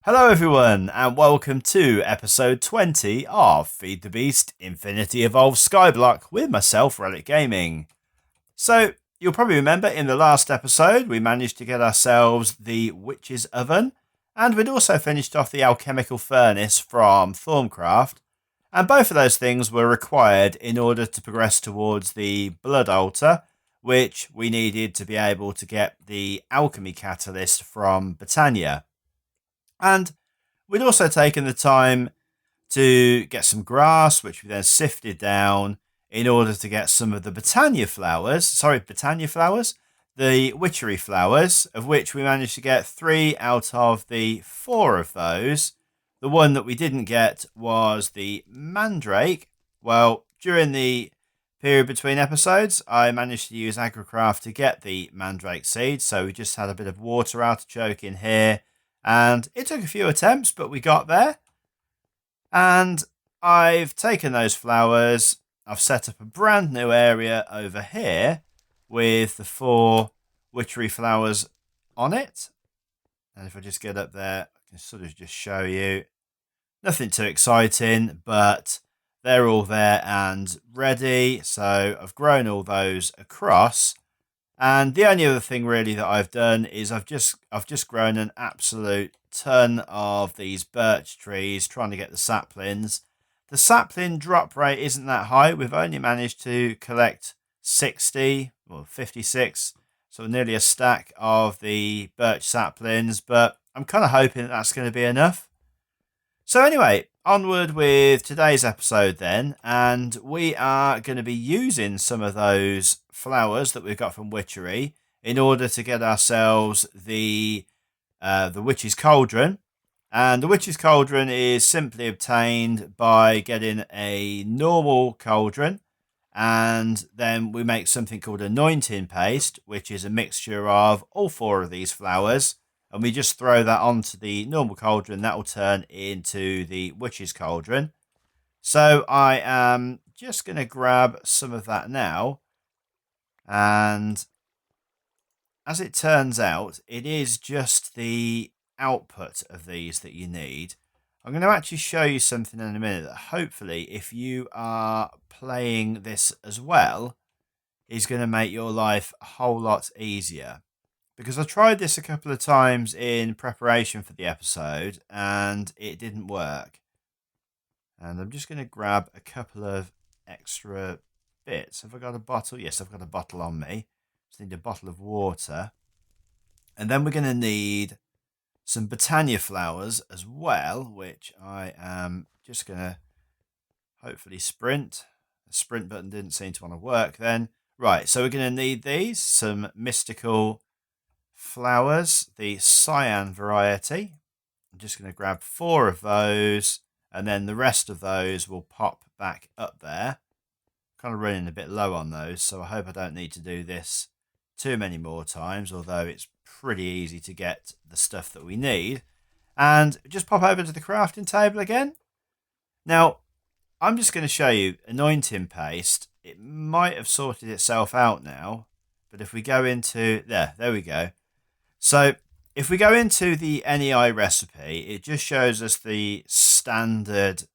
Hello everyone and welcome to episode 20 of Feed the Beast Infinity Evolved Skyblock with myself, Reliikgaming. So, you'll probably remember in the last episode we managed to get ourselves the Witch's Oven, and we'd also finished off the Alchemical Furnace from Thorncraft, and both of those things were required in order to progress towards the Blood Altar, which we needed to be able to get the Alchemy Catalyst from Britannia. And we'd also taken the time to get some grass, which we then sifted down in order to get some of the Britannia flowers, the witchery flowers, of which we managed to get 3 out of the 4 of those. The one that we didn't get was the Mandrake. Well, during the period between episodes, I managed to use Agricraft to get the Mandrake seed, so we just had a bit of water artichoke in here. And it took a few attempts, but we got there. And I've taken those flowers. I've set up a brand new area over here with the 4 witchery flowers on it. And if I just get up there, I can sort of just show you. Nothing too exciting, but they're all there and ready. So I've grown all those across. And the only other thing really that I've done is I've just grown an absolute ton of these birch trees, trying to get the saplings. The sapling drop rate isn't that high. We've only managed to collect 60 or 56, so nearly a stack of the birch saplings, but I'm kind of hoping that that's going to be enough. So anyway, onward with today's episode then, and we are going to be using some of those flowers that we've got from Witchery in order to get ourselves the Witch's Cauldron. And the Witch's Cauldron is simply obtained by getting a normal cauldron, and then we make something called anointing paste, which is a mixture of all 4 of these flowers. And we just throw that onto the normal cauldron. That will turn into the Witch's Cauldron. So I am just going to grab some of that now. And as it turns out, it is just the output of these that you need. I'm going to actually show you something in a minute that hopefully, if you are playing this as well, is going to make your life a whole lot easier. Because I tried this a couple of times in preparation for the episode and it didn't work. And I'm just going to grab a couple of extra bits. Have I got a bottle? Yes, I've got a bottle on me. Just need a bottle of water. And then we're going to need some Britannia flowers as well, which I am just going to hopefully sprint. The sprint button didn't seem to want to work then. Right, so we're going to need these, some mystical flowers, the cyan variety. I'm just going to grab 4 of those, and then the rest of those will pop back up there. Kind of running a bit low on those, so I hope I don't need to do this too many more times, although it's pretty easy to get the stuff that we need. And just pop over to the crafting table again. Now, I'm just going to show you anointing paste. It might have sorted itself out now, but if we go into there we go. So if we go into the NEI recipe, it just shows us the standard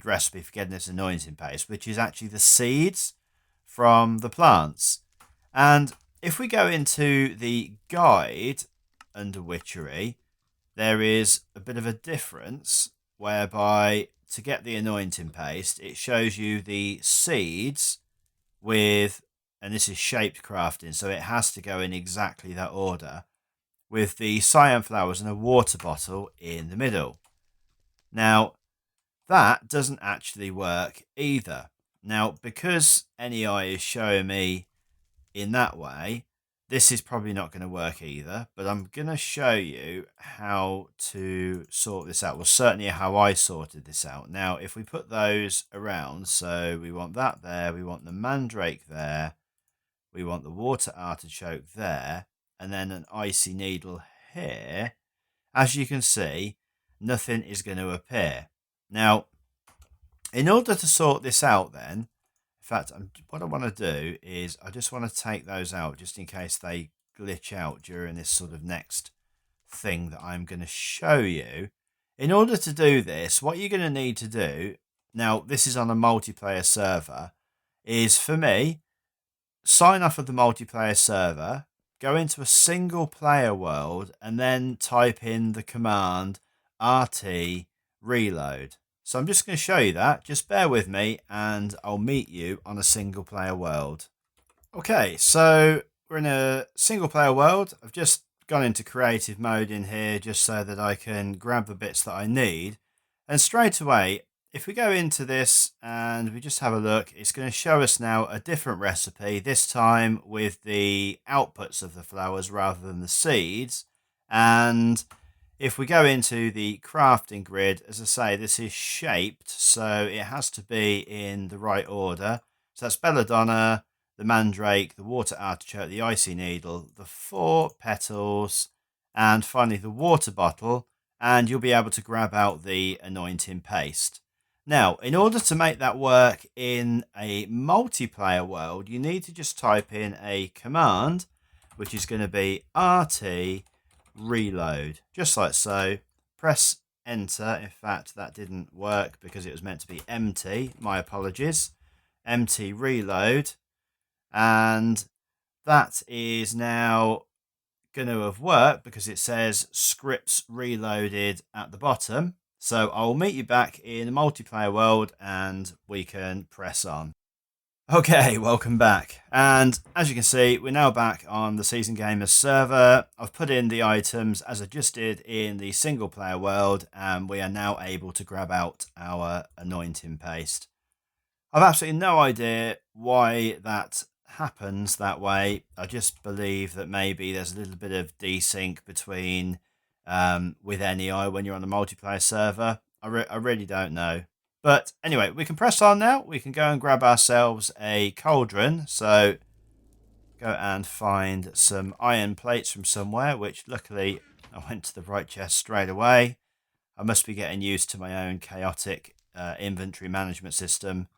recipe for getting this anointing paste, which is actually the seeds from the plants. And if we go into the guide under Witchery, there is a bit of a difference whereby to get the anointing paste, it shows you the seeds with, and this is shaped crafting, so it has to go in exactly that order, with the cyan flowers and a water bottle in the middle. Now, that doesn't actually work either. Now, because NEI is showing me in that way, this is probably not going to work either, but I'm going to show you how to sort this out. Well, certainly how I sorted this out. Now, if we put those around, so we want that there, we want the Mandrake there, we want the water artichoke there, and then an icy needle here. As you can see, nothing is going to appear. Now, in order to sort this out then, in fact, what I want to do is I just want to take those out just in case they glitch out during this sort of next thing that I'm going to show you. In order to do this, what you're going to need to do, now this is on a multiplayer server, is for me, sign off of the multiplayer server, go into a single player world, and then type in the command RT reload. So I'm just going to show you that. Just bear with me and I'll meet you on a single player world. Okay, so we're in a single player world. I've just gone into creative mode in here just so that I can grab the bits that I need. And straight away, if we go into this and we just have a look, it's going to show us now a different recipe, this time with the outputs of the flowers rather than the seeds. And if we go into the crafting grid, as I say, this is shaped, so it has to be in the right order. So that's belladonna, the mandrake, the water artichoke, the icy needle, the 4 petals, and finally the water bottle, and you'll be able to grab out the anointing paste. Now, in order to make that work in a multiplayer world, you need to just type in a command, which is going to be RT reload, just like so. Press enter. In fact, that didn't work because it was meant to be empty. My apologies. MT reload. And that is now going to have worked because it says scripts reloaded at the bottom. So I'll meet you back in a multiplayer world and we can press on. Okay, welcome back. And as you can see, we're now back on the Season Gamers server. I've put in the items as I just did in the single player world, and we are now able to grab out our anointing paste. I've absolutely no idea why that happens that way. I just believe that maybe there's a little bit of desync between with NEI when you're on the multiplayer server. I really don't know. But anyway, we can press on now. We can go and grab ourselves a cauldron. So go and find some iron plates from somewhere, which luckily I went to the right chest straight away. I must be getting used to my own chaotic inventory management system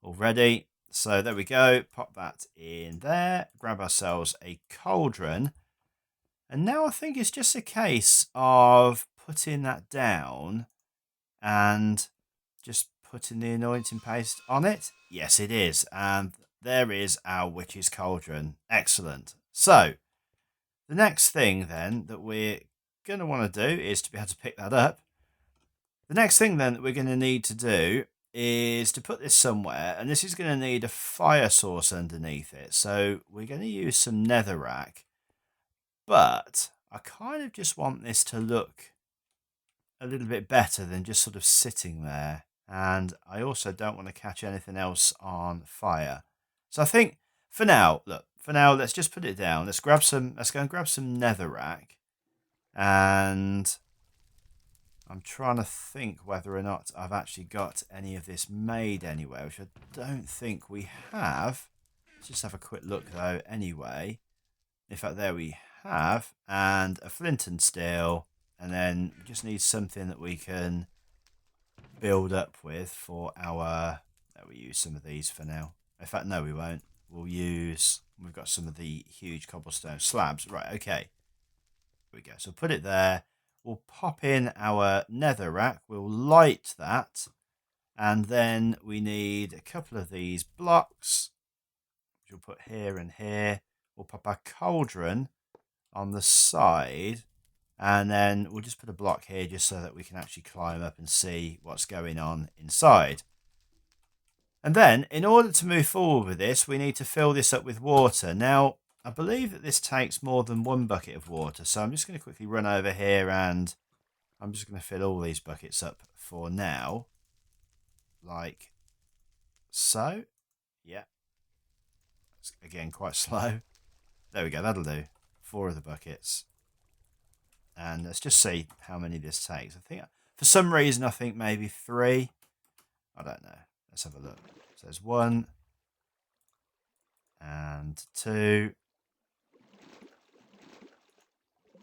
already. So there we go. Pop that in there. Grab ourselves a cauldron. And now I think it's just a case of putting that down and just putting the anointing paste on it. Yes, it is. And there is our witch's cauldron. Excellent. So the next thing then that we're going to want to do is to be able to pick that up. The next thing then that we're going to need to do is to put this somewhere, and this is going to need a fire source underneath it. So we're going to use some netherrack, but I kind of just want this to look a little bit better than just sort of sitting there. And I also don't want to catch anything else on fire. So I think for now, let's just put it down. Let's go and grab some netherrack. And I'm trying to think whether or not I've actually got any of this made anywhere, which I don't think we have. Let's just have a quick look though anyway. In fact, there we have. And a flint and steel. And then we just need something that we can build up with for our... we use some of these for now. In fact, no, we won't. We've got some of the huge cobblestone slabs. Right, okay. Here we go. So put it there. We'll pop in our netherrack. We'll light that. And then we need a couple of these blocks, which we'll put here and here. We'll pop our cauldron on the side. And then we'll just put a block here just so that we can actually climb up and see what's going on inside. And then, in order to move forward with this, we need to fill this up with water. Now, I believe that this takes more than one bucket of water. So I'm just going to quickly run over here and I'm just going to fill all these buckets up for now. Like so. Yeah. It's, again, quite slow. There we go. That'll do. 4 of the buckets. And let's just see how many this takes. I think, for some reason, I think maybe 3. I don't know. Let's have a look. So there's 1 and 2.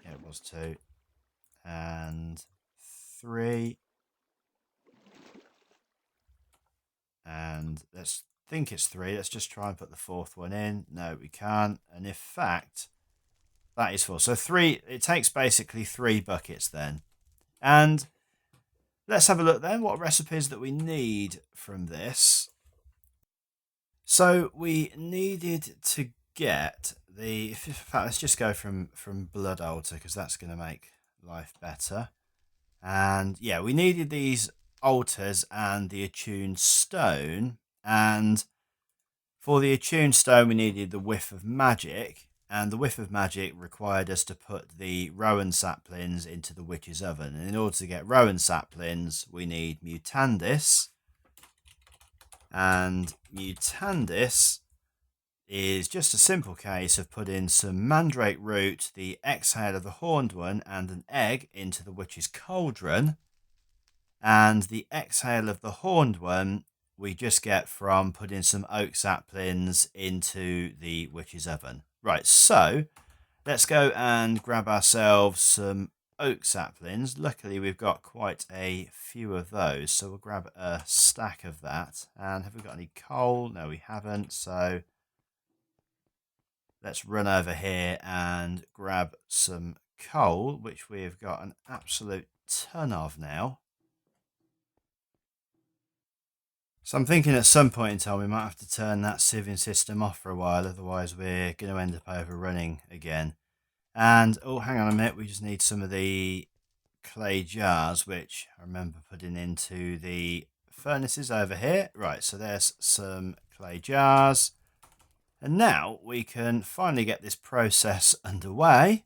Yeah, it was 2 and 3. And let's think it's 3. Let's just try and put the 4th one in. No, we can't. And in fact, that is 4. So 3, it takes basically 3 buckets then. And let's have a look then, what recipes that we need from this. So we needed to get the, in fact, let's just go from Blood Altar, because that's going to make life better. And yeah, we needed these altars and the attuned stone. And for the attuned stone, we needed the whiff of magic. And the whiff of magic required us to put the rowan saplings into the witch's oven. And in order to get rowan saplings, we need mutandis. And mutandis is just a simple case of putting some Mandrake Root, the exhale of the horned one, and an egg into the witch's cauldron. And the exhale of the horned one we just get from putting some oak saplings into the witch's oven. Right, so let's go and grab ourselves some oak saplings. Luckily, we've got quite a few of those, so we'll grab a stack of that. And have we got any coal? No, we haven't, so let's run over here and grab some coal, which we've got an absolute ton of now. So I'm thinking at some point in time we might have to turn that sieving system off for a while, otherwise we're going to end up overrunning again. And, oh, hang on a minute, we just need some of the clay jars, which I remember putting into the furnaces over here. Right, so there's some clay jars. And now we can finally get this process underway.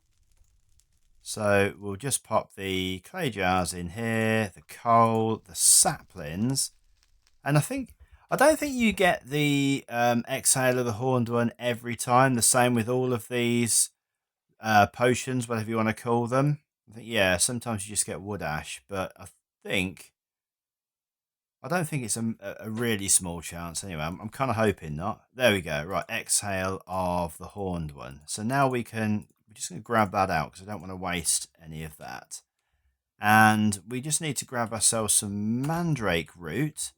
So we'll just pop the clay jars in here, the coal, the saplings. And I don't think you get the exhale of the horned one every time. The same with all of these potions, whatever you want to call them. I think, yeah, sometimes you just get wood ash, but I don't think it's a really small chance. Anyway, I'm kind of hoping not. There we go. Right, exhale of the horned one. So now we're just going to grab that out because I don't want to waste any of that. And we just need to grab ourselves some Mandrake Root,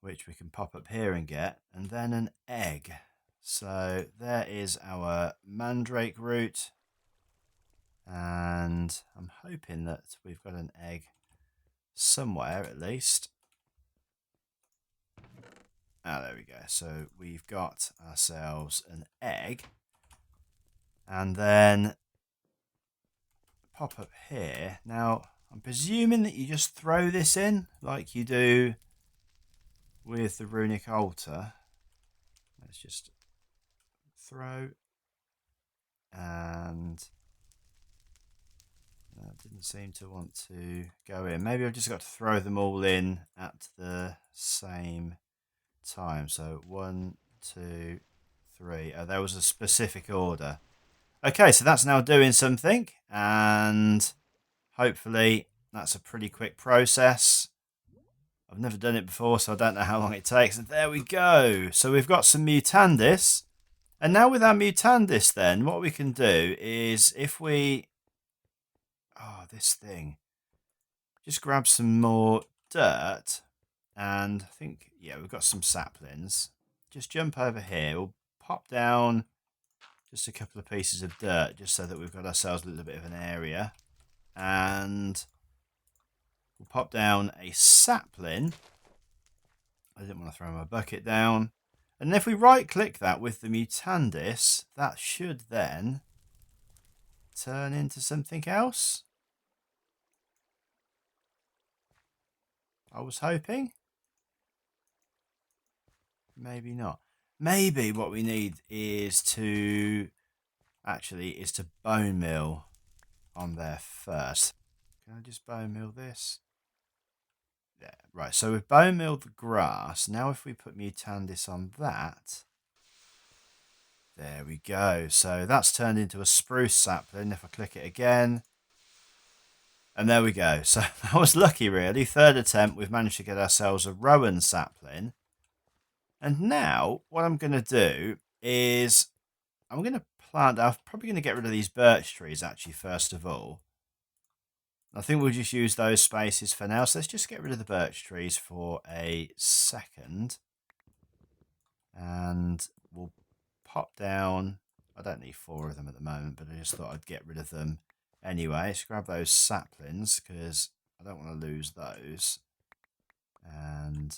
which we can pop up here and get, and then an egg. So there is our Mandrake Root, and I'm hoping that we've got an egg somewhere at least. There we go. So we've got ourselves an egg, and then pop up here. Now, I'm presuming that you just throw this in like you do with the runic altar. Let's just throw, and that didn't seem to want to go in. Maybe I've just got to throw them all in at the same time. So 1, 2, 3. Oh, there was a specific order. Okay, so that's now doing something, and hopefully that's a pretty quick process. I've never done it before, so I don't know how long it takes. And there we go. So we've got some mutandis. And now with our mutandis then, what we can do is if we... Oh, this thing. Just grab some more dirt. And I think, yeah, we've got some saplings. Just jump over here. We'll pop down just a couple of pieces of dirt just so that we've got ourselves a little bit of an area. And we'll pop down a sapling. I didn't want to throw my bucket down. And if we right click that with the mutandis, that should then turn into something else. I was hoping. Maybe not. Maybe what we need is to bone mill on there first. Can I just bone mill this? Yeah, right. So we've bone milled the grass. Now if we put mutandis on that, there we go. So that's turned into a spruce sapling. If I click it again, and there we go. So that was lucky, really. Third attempt, we've managed to get ourselves a rowan sapling. And now what I'm going to do is I'm going to plant. I'm probably going to get rid of these birch trees, actually, first of all. I think we'll just use those spaces for now. So let's just get rid of the birch trees for a second. And we'll pop down. I don't need 4 of them at the moment, but I just thought I'd get rid of them anyway. Let's grab those saplings because I don't want to lose those. And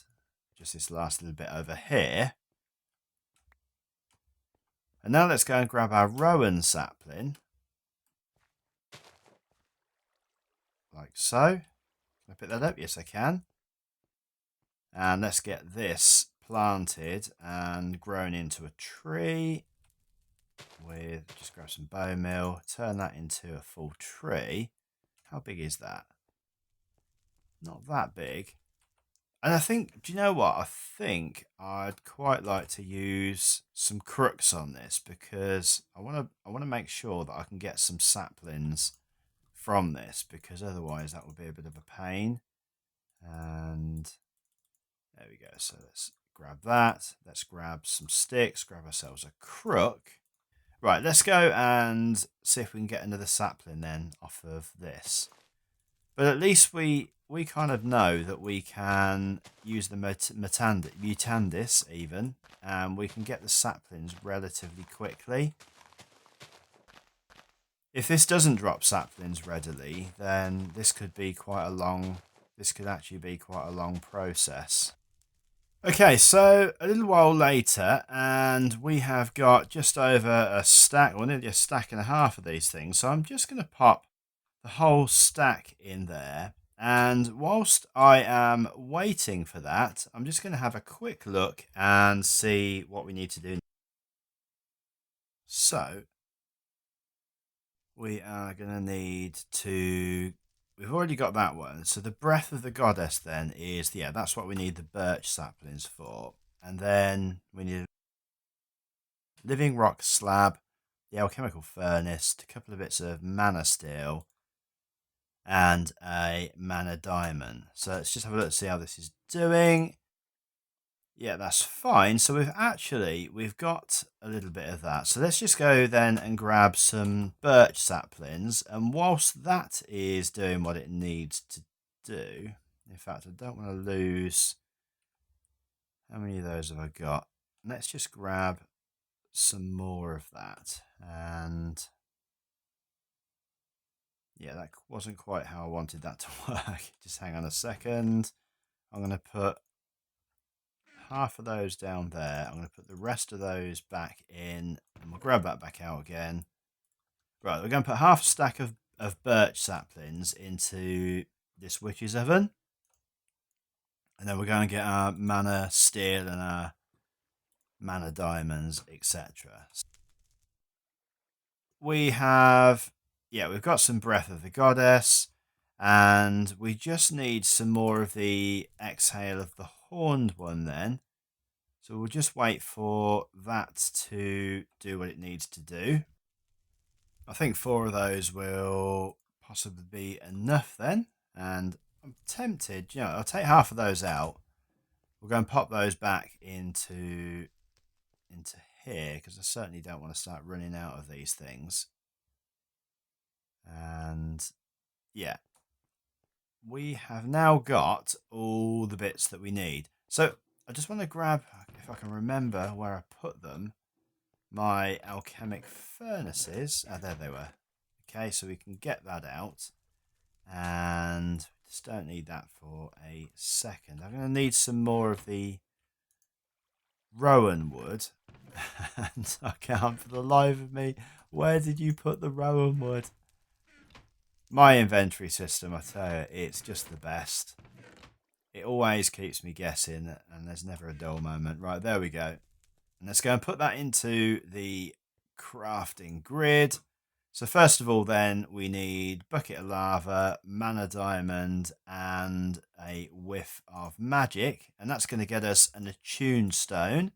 just this last little bit over here. And now let's go and grab our rowan sapling. Like so. Can I pick that up? Yes, I can. And let's get this planted and grown into a tree. With just grab some bone meal, turn that into a full tree. How big is that? Not that big. And I think, do you know what? I think I'd quite like to use some crooks on this because I want to make sure that I can get some saplings from this, because otherwise that would be a bit of a pain. And there we go. So let's grab that. Let's grab some sticks, grab ourselves a crook. Right, let's go and see if we can get another sapling then off of this. But at least we kind of know that we can use the mutandis even, and we can get the saplings relatively quickly. If this doesn't drop saplings readily, then this could actually be quite a long process. Okay, so a little while later, and we have got just over a stack, or nearly a stack and a half of these things. So I'm just going to pop the whole stack in there. And whilst I am waiting for that, I'm just going to have a quick look and see what we need to do. So we are going to need to... We've already got that one. So the Breath of the Goddess then is, yeah, that's what we need the birch saplings for. And then we need a living rock slab, the alchemical furnace, a couple of bits of mana steel, and a mana diamond. So let's just have a look to see how this is doing. Yeah, that's fine. So we've got a little bit of that. So let's just go then and grab some birch saplings. And whilst that is doing what it needs to do, in fact, I don't want to lose... How many of those have I got? Let's just grab some more of that. And yeah, that wasn't quite how I wanted that to work. Just hang on a second. I'm going to put half of those down there. I'm going to put the rest of those back in, and we'll grab that back out again. Right, we're going to put half a stack of birch saplings into this witch's oven. And then we're going to get our mana steel and our mana diamonds, etc. We have, yeah, we've got some Breath of the Goddess. And we just need some more of the Exhale of the Horned one then. So we'll just wait for that to do what it needs to do. I think 4 of those will possibly be enough then. And I'm tempted, I'll take half of those out. We'll go and pop those back into here, because I certainly don't want to start running out of these things. And yeah, we have now got all the bits that we need. So I just want to grab, if I can remember where I put them, my alchemic furnaces. Oh, there they were. Okay, so we can get that out. And just don't need that for a second. I'm going to need some more of the rowan wood. And I can't for the life of me. Where did you put the rowan wood? My inventory system, I tell you, it's just the best. It always keeps me guessing, and there's never a dull moment. Right, there we go. And let's go and put that into the crafting grid. So first of all, then, we need bucket of lava, mana diamond, and a whiff of magic. And that's going to get us an attuned stone.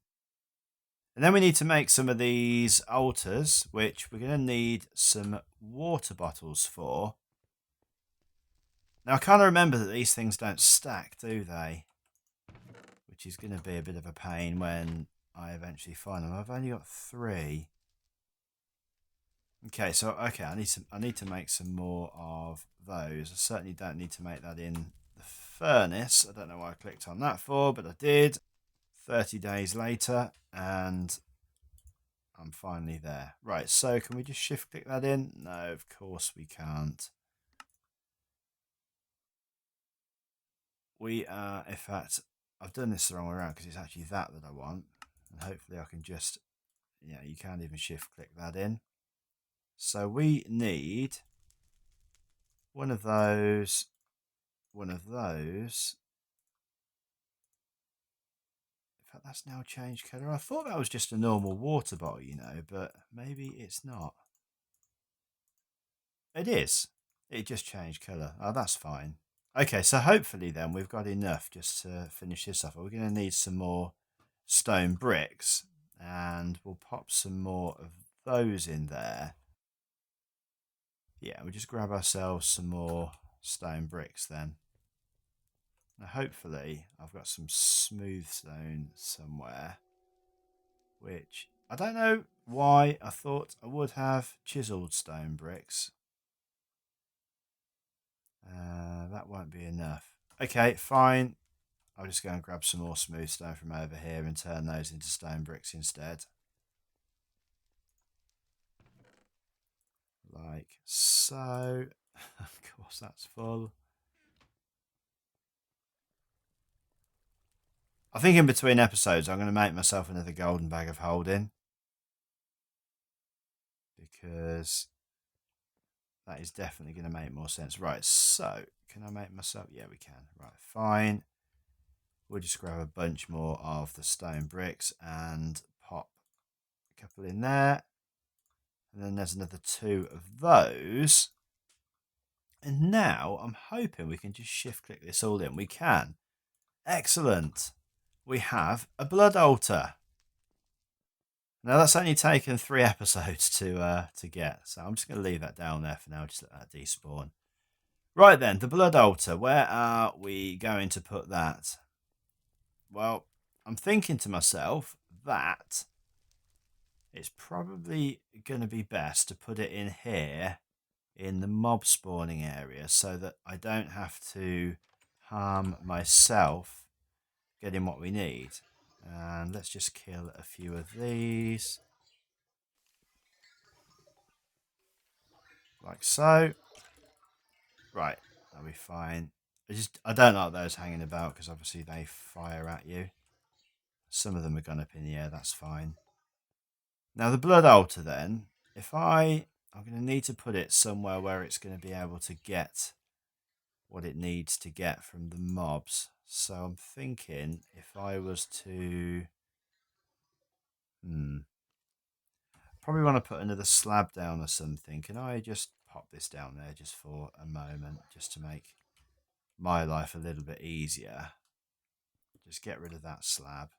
And then we need to make some of these altars, which we're going to need some water bottles for. Now, I kind of remember that these things don't stack, do they? Which is going to be a bit of a pain when I eventually find them. I've only got 3. Okay, so I need to make some more of those. I certainly don't need to make that in the furnace. I don't know why I clicked on that for, but I did. 30 days later, and I'm finally there. Right, so can we just shift click that in? No, of course we can't. we are, in fact, I've done this the wrong way around because it's actually that I want. And hopefully I can just, yeah, you can't even shift click that in. So we need one of those, one of those. In fact, that's now changed colour. I thought that was just a normal water bottle, you know, but maybe it's not. It is. It just changed colour. Oh, that's fine. Okay, so hopefully then we've got enough just to finish this off. We're going to need some more stone bricks, and we'll pop some more of those in there. Yeah, we'll just grab ourselves some more stone bricks then. Now hopefully I've got some smooth stone somewhere, which I don't know why I thought I would have chiseled stone bricks. That won't be enough. Okay, fine. I'll just go and grab some more smooth stone from over here and turn those into stone bricks instead. Like so. Of course, that's full. I think in between episodes, I'm going to make myself another golden bag of holding. Because that is definitely going to make more sense. Right, so can I make myself? Yeah, we can. Right, fine. We'll just grab a bunch more of the stone bricks and pop a couple in there. And then there's another 2 of those. And now I'm hoping we can just shift click this all in. We can. Excellent. We have a blood altar. Now that's only taken 3 episodes to get. So I'm just going to leave that down there for now. Just let that despawn. Right then, the blood altar. Where are we going to put that? Well, I'm thinking to myself that it's probably going to be best to put it in here in the mob spawning area so that I don't have to harm myself getting what we need. And let's just kill a few of these. Like so. Right, that'll be fine. I don't like those hanging about because obviously they fire at you. Some of them have gone up in the air, that's fine. Now the blood altar then, I'm going to need to put it somewhere where it's going to be able to get what it needs to get from the mobs. So I'm thinking if I was to... probably want to put another slab down or something. Can I just pop this down there just for a moment, just to make my life a little bit easier? Just get rid of that slab.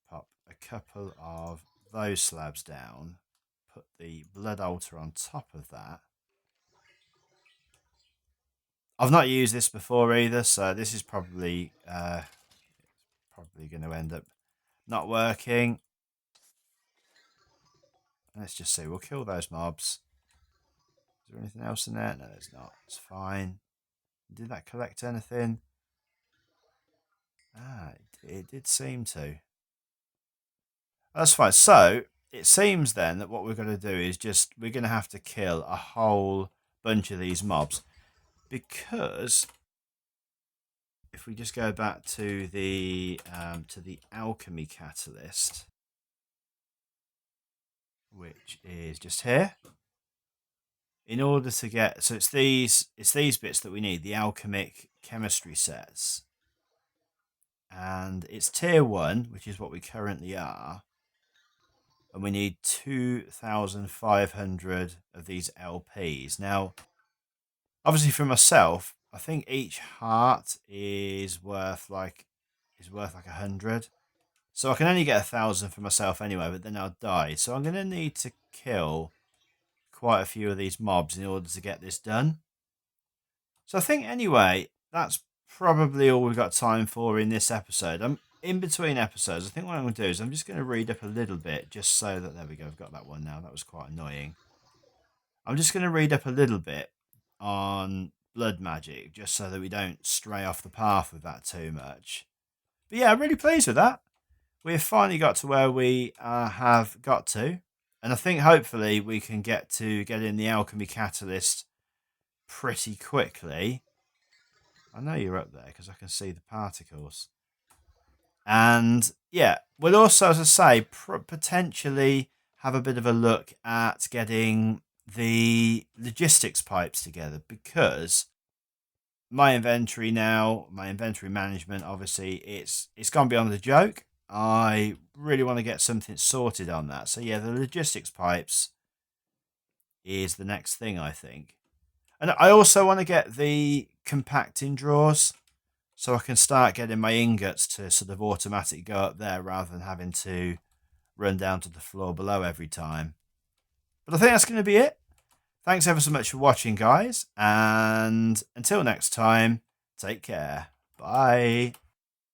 Pop a couple of those slabs down. Put the blood altar on top of that. I've not used this before either, so this is probably going to end up not working. Let's just see. We'll kill those mobs. Is there anything else in there? No, there's not. It's fine. Did that collect anything? Ah, it did seem to. That's fine. So it seems then that what we're going to do is we're going to have to kill a whole bunch of these mobs, because if we just go back to the Alchemy Catalyst, which is just here, in order to get, so it's these bits that we need, the alchemic chemistry sets, and it's tier 1, which is what we currently are, and we need 2,500 of these LPs. Now, obviously for myself, I think each heart is worth like 100. So I can only get 1,000 for myself anyway, but then I'll die. So I'm going to need to kill quite a few of these mobs in order to get this done. So I think anyway, that's probably all we've got time for in this episode. I'm in between episodes. I think what I'm going to do is I'm just going to read up a little bit just so that, there we go, I've got that one now. That was quite annoying. I'm just going to read up a little bit on blood magic just so that we don't stray off the path with that too much. But yeah, I'm really pleased with that. We've finally got to where we have got to. And I think hopefully we can get in the Alchemy Catalyst pretty quickly. I know you're up there because I can see the particles. And yeah, we'll also, as I say, potentially have a bit of a look at getting the logistics pipes together, because my inventory now, my inventory management, obviously, it's gone beyond the joke. I really want to get something sorted on that. So yeah, the logistics pipes is the next thing, I think. And I also want to get the compacting drawers, so I can start getting my ingots to sort of automatically go up there rather than having to run down to the floor below every time. But I think that's going to be it. Thanks ever so much for watching, guys. And until next time, take care. Bye.